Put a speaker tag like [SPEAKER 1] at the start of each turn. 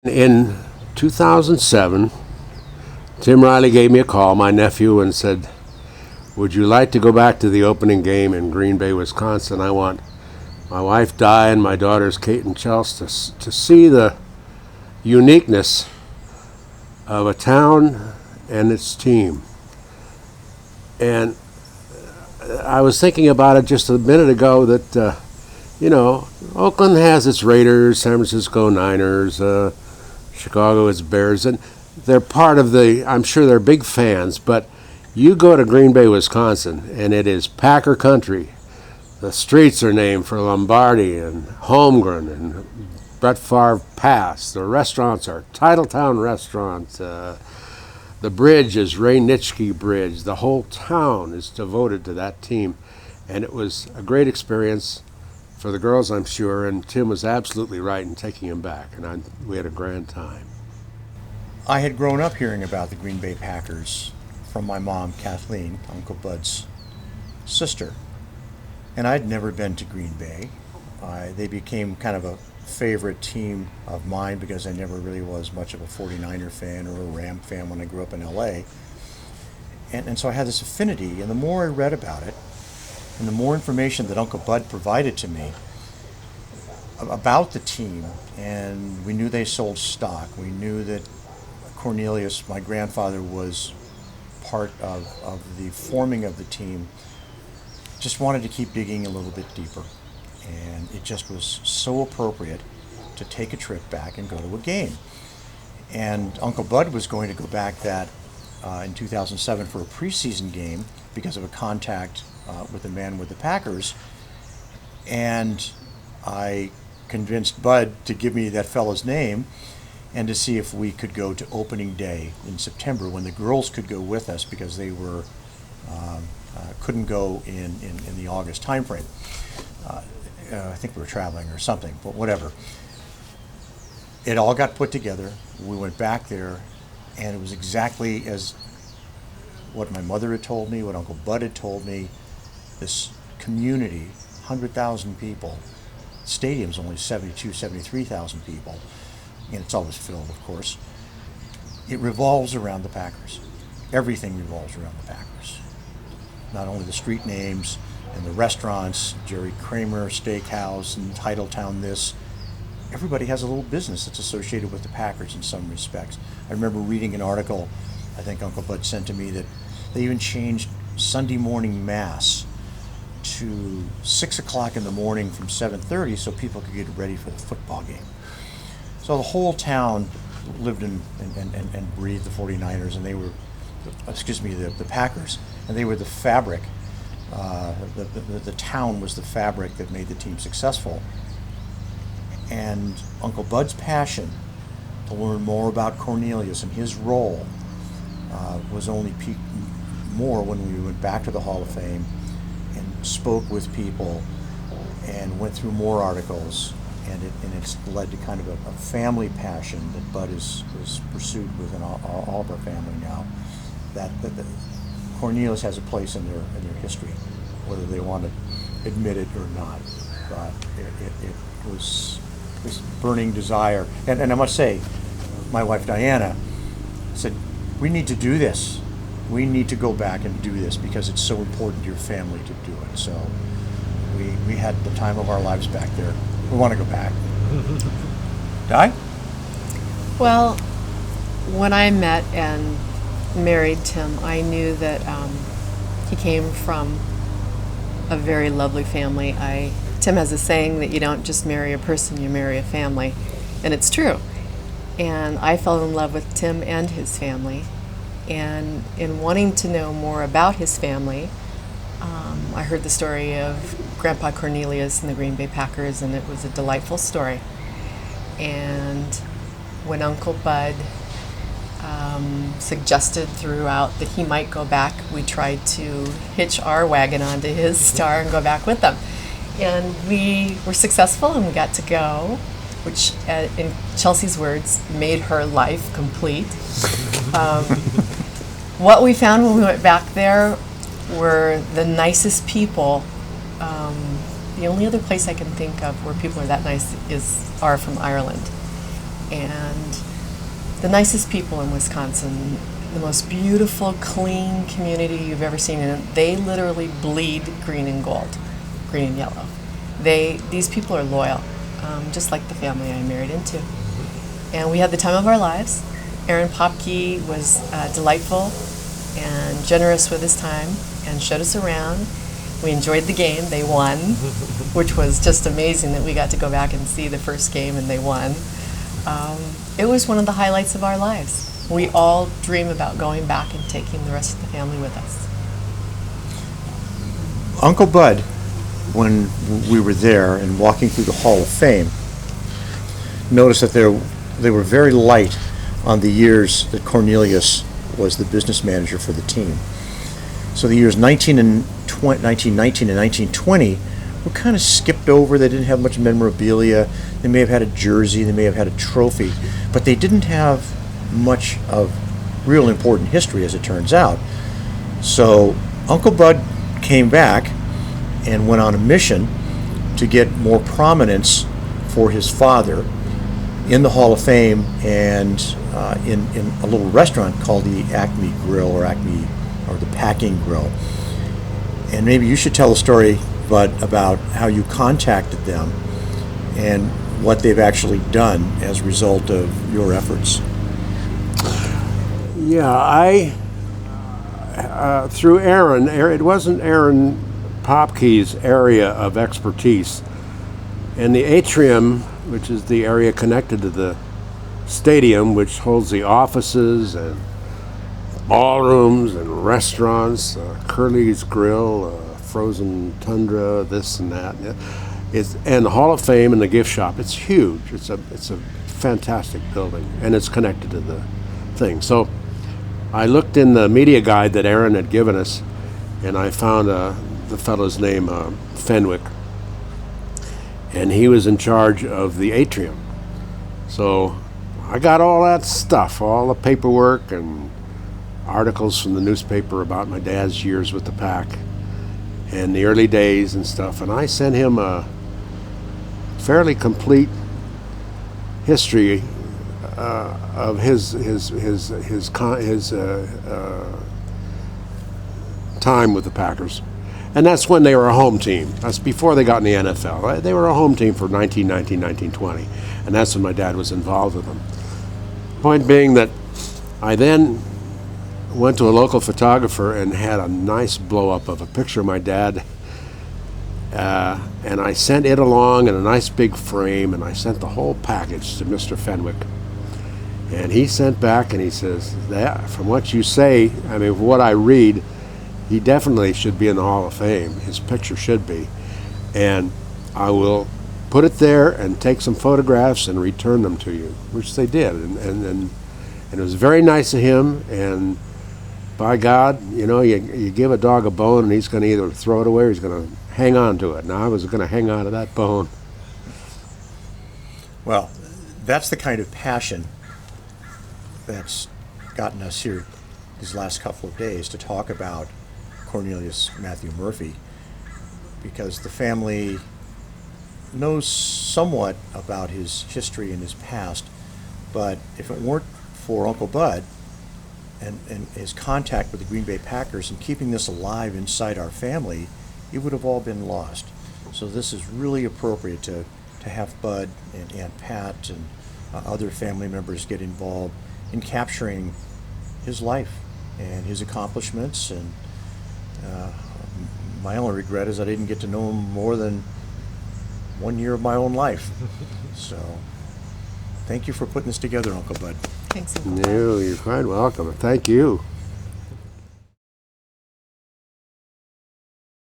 [SPEAKER 1] In 2007, Tim Riley gave me a call, my nephew, and said, "Would you like to go back to the opening game in Green Bay, Wisconsin? I want my wife Di and my daughters Kate and Chelsea to see the uniqueness of a town and its team." And I was thinking about it just a minute ago that, Oakland has its Raiders, San Francisco Niners, Chicago its Bears, and they're part of I'm sure they're big fans, but you go to Green Bay, Wisconsin, and it is Packer country. The streets are named for Lombardi and Holmgren and Brett Favre Pass. The restaurants are Titletown restaurants. The bridge is Ray Nitschke Bridge. The whole town is devoted to that team. And it was a great experience for the girls, I'm sure, and Tim was absolutely right in taking them back. And we had a grand time.
[SPEAKER 2] I had grown up hearing about the Green Bay Packers from my mom, Kathleen, Uncle Bud's sister. And I'd never been to Green Bay. They became kind of a favorite team of mine because I never really was much of a 49er fan or a Ram fan when I grew up in LA. And so I had this affinity, and the more I read about it, and the more information that Uncle Bud provided to me about the team, and we knew they sold stock. We knew that Cornelius, my grandfather, was part of the forming of the team. Just wanted to keep digging a little bit deeper. And it just was so appropriate to take a trip back and go to a game. And Uncle Bud was going to go back in 2007 for a preseason game because of a contact with a man with the Packers. And I convinced Bud to give me that fellow's name and to see if we could go to opening day in September when the girls could go with us because they were couldn't go in the August timeframe. I think we were traveling or something, but whatever. It all got put together. We went back there, and it was exactly as what my mother had told me, what Uncle Bud had told me. This community, 100,000 people. Stadium's only 73,000 people, and it's always filled, of course. It revolves around the Packers. Everything revolves around the Packers. Not only the street names and the restaurants, Jerry Kramer Steakhouse and Titletown this. Everybody has a little business that's associated with the Packers in some respects. I remember reading an article I think Uncle Bud sent to me that they even changed Sunday morning mass to 6 o'clock in the morning from 7:30 so people could get ready for the football game. So the whole town lived and breathed the 49ers, and they were, the Packers, and they were the fabric. The town was the fabric that made the team successful. And Uncle Bud's passion to learn more about Cornelius and his role was only peaked more when we went back to the Hall of Fame and spoke with people and went through more articles. And it's led to kind of a family passion that Bud is pursued within all of our family now. That Cornelius has a place in their history, whether they want to admit it or not. But it was this burning desire. And I must say, my wife Diana said, "We need to do this. We need to go back and do this because it's so important to your family to do it." So we had the time of our lives back there. We want to go back. Di?
[SPEAKER 3] Well, when I met and married Tim, I knew that he came from a very lovely family. Tim has a saying that you don't just marry a person, you marry a family, and it's true. And I fell in love with Tim and his family, and in wanting to know more about his family, I heard the story of Grandpa Cornelius and the Green Bay Packers, and it was a delightful story. And when Uncle Bud suggested throughout that he might go back, we tried to hitch our wagon onto his star and go back with them. And we were successful, and we got to go, which, in Chelsea's words, made her life complete. What we found when we went back there were the nicest people. The only other place I can think of where people are that nice are from Ireland. and the nicest people in Wisconsin, the most beautiful, clean community you've ever seen. And they literally bleed green and gold, green and yellow. These people are loyal, just like the family I married into. And we had the time of our lives. Aaron Popke was delightful and generous with his time and showed us around. We enjoyed the game. They won, which was just amazing that we got to go back and see the first game and they won. It was one of the highlights of our lives. We all dream about going back and taking the rest of the family with us.
[SPEAKER 2] Uncle Bud, when we were there and walking through the Hall of Fame, noticed that they were very light on the years that Cornelius was the business manager for the team. So the years 1919 and 1920 were kind of skipped over. They didn't have much memorabilia. They may have had a jersey, they may have had a trophy, but they didn't have much of real important history, as it turns out. So Uncle Bud came back and went on a mission to get more prominence for his father in the Hall of Fame and in a little restaurant called the Acme Grill or the Packing Grill. And maybe you should tell a story, Bud, about how you contacted them and what they've actually done as a result of your efforts.
[SPEAKER 1] Yeah, I through Aaron, it wasn't Aaron Popke's area of expertise. And the atrium, which is the area connected to the stadium, which holds the offices and ballrooms and restaurants, Curly's Grill, Frozen Tundra, this and that, and the Hall of Fame and the gift shop. It's huge. It's a fantastic building, and it's connected to the thing. So I looked in the media guide that Aaron had given us, and I found the fellow's name, Fenwick, and he was in charge of the atrium. So I got all that stuff, all the paperwork and articles from the newspaper about my dad's years with the Pack and the early days and stuff, and I sent him a fairly complete history of his time with the Packers. And that's when they were a home team. That's before they got in the NFL. They were a home team for 1919, 1920. And that's when my dad was involved with them. Point being that I then went to a local photographer and had a nice blow-up of a picture of my dad. And I sent it along in a nice big frame, and I sent the whole package to Mr. Fenwick. And he sent back and he says, that, from what you say, I mean, from what I read, he definitely should be in the Hall of Fame. His picture should be. And I will put it there and take some photographs and return them to you, which they did. And it was very nice of him. And by God, you give a dog a bone and he's going to either throw it away or he's going to hang on to it. Now I was going to hang on to that bone.
[SPEAKER 2] Well, that's the kind of passion that's gotten us here these last couple of days to talk about Cornelius Matthew Murphy, because the family knows somewhat about his history and his past, but if it weren't for Uncle Bud and his contact with the Green Bay Packers and keeping this alive inside our family, it would have all been lost. So this is really appropriate to have Bud and Aunt Pat and other family members get involved in capturing his life and his accomplishments. And my only regret is I didn't get to know him more than 1 year of my own life. So thank you for putting this together, Uncle Bud.
[SPEAKER 3] Thanks, Uncle Bud.
[SPEAKER 1] No, you're quite welcome. Thank you.